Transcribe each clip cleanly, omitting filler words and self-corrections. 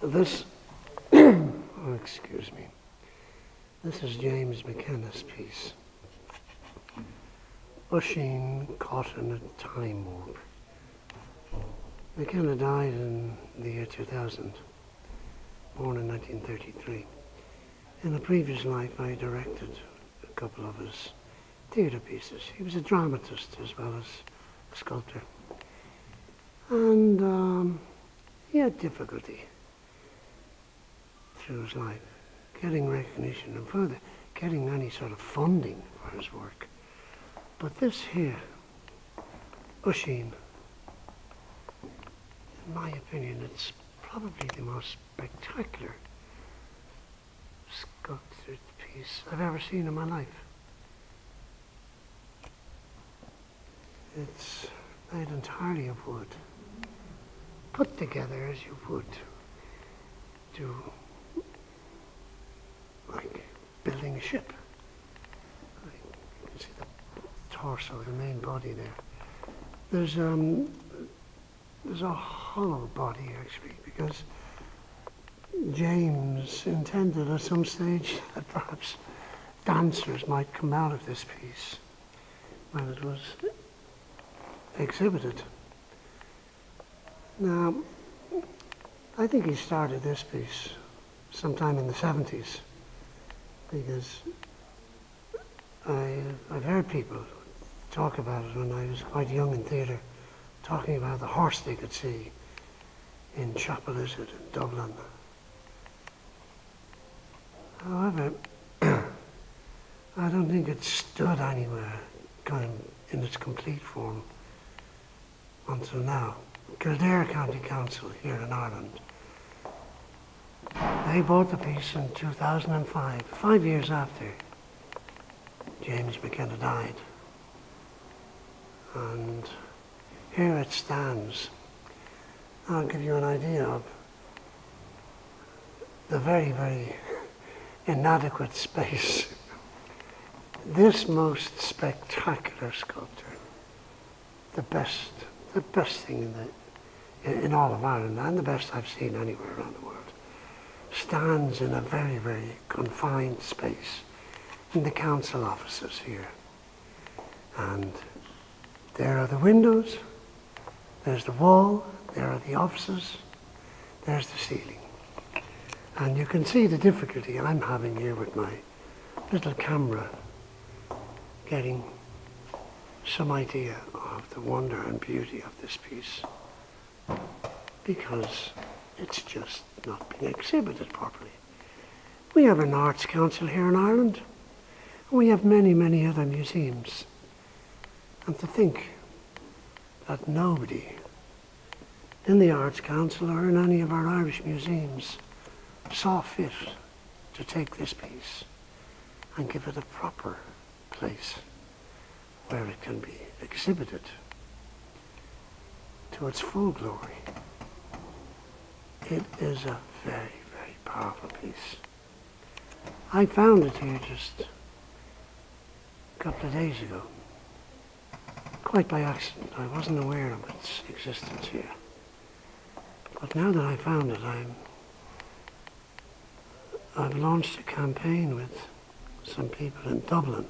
This, oh, excuse me, this is James Mc Kenna's piece. Usheen caught in a time warp. Mc Kenna died in the year 2000, born in 1933. In a previous life, I directed a couple of his theatre pieces. He was a dramatist as well as a sculptor. And he had difficulty through his life getting recognition and further getting any sort of funding for his work. But this here, Usheen, in my opinion, it's probably the most spectacular sculpted piece I've ever seen in my life. It's made entirely of wood, put together as you would do, like building a ship. You can see the torso, the main body there. There's a hollow body actually, because James intended at some stage that perhaps dancers might come out of this piece when it was exhibited. Now, I think he started this piece sometime in the 70s, because I've heard people talk about it when I was quite young in theatre, talking about the horse they could see in Chapel Lizard in Dublin. However, I don't think it stood anywhere kind of in its complete form until now. Kildare County Council here in Ireland, they bought the piece in 2005, 5 years after James Mc Kenna died. And here it stands. I'll give you an idea of the very, very inadequate space. This most spectacular sculptor, the best thing in all of Ireland, and the best I've seen anywhere around the world, stands in a very, very confined space in the council offices here. And there are the windows, there's the wall, there are the offices, there's the ceiling. And you can see the difficulty I'm having here with my little camera getting some idea of the wonder and beauty of this piece, because it's just not being exhibited properly. We have an arts council here in Ireland. We have many, many other museums. And to think that nobody in the Arts Council or in any of our Irish museums saw fit to take this piece and give it a proper place where it can be exhibited to its full glory. It is a very, very powerful piece. I found it here just a couple of days ago, quite by accident. I wasn't aware of its existence here. But now that I found it, I've launched a campaign with some people in Dublin.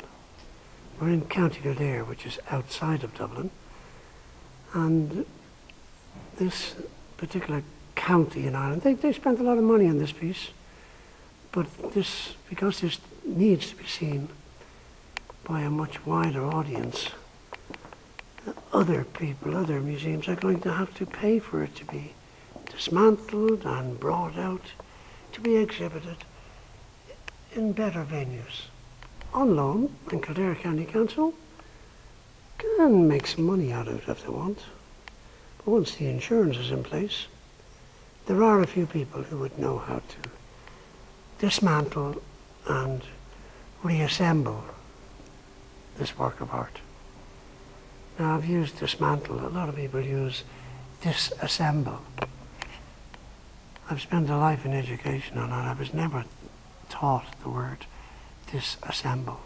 We're in County Kildare, which is outside of Dublin, and this particular county in Ireland, they spent a lot of money on this piece, but because this needs to be seen by a much wider audience, other people, other museums are going to have to pay for it to be dismantled and brought out to be exhibited in better venues on loan, and Kildare County Council can make some money out of it if they want. But once the insurance is in place, there are a few people who would know how to dismantle and reassemble this work of art. Now, I've used dismantle. A lot of people use disassemble. I've spent a life in education on it. I was never taught the word disassemble.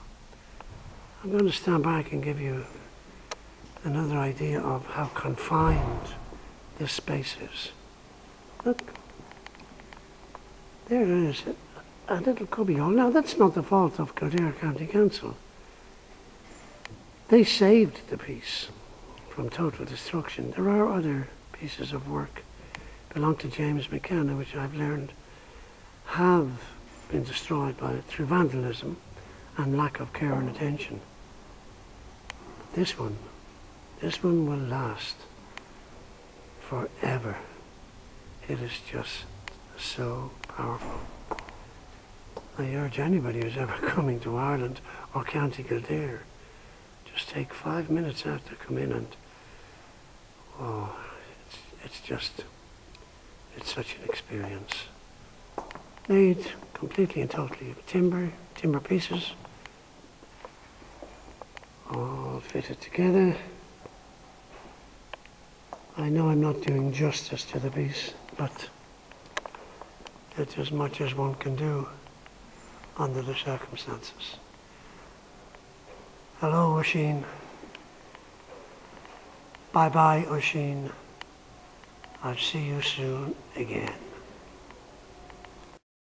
I'm going to stand back and give you another idea of how confined this space is. Look, There is a little cubbyhole. Now, that's not the fault of Kildare County Council. They saved the piece from total destruction. There are other pieces of work belong to James Mc Kenna, which I've learned have been destroyed through vandalism and lack of care and attention. This one will last forever. It is just so powerful. I urge anybody who's ever coming to Ireland or County Kildare, just take 5 minutes out to come in, and it's such an experience. Made completely and totally of timber pieces, all fitted together. I know I'm not doing justice to the piece, but it's as much as one can do under the circumstances. Hello, Usheen. Bye-bye, Usheen. I'll see you soon again.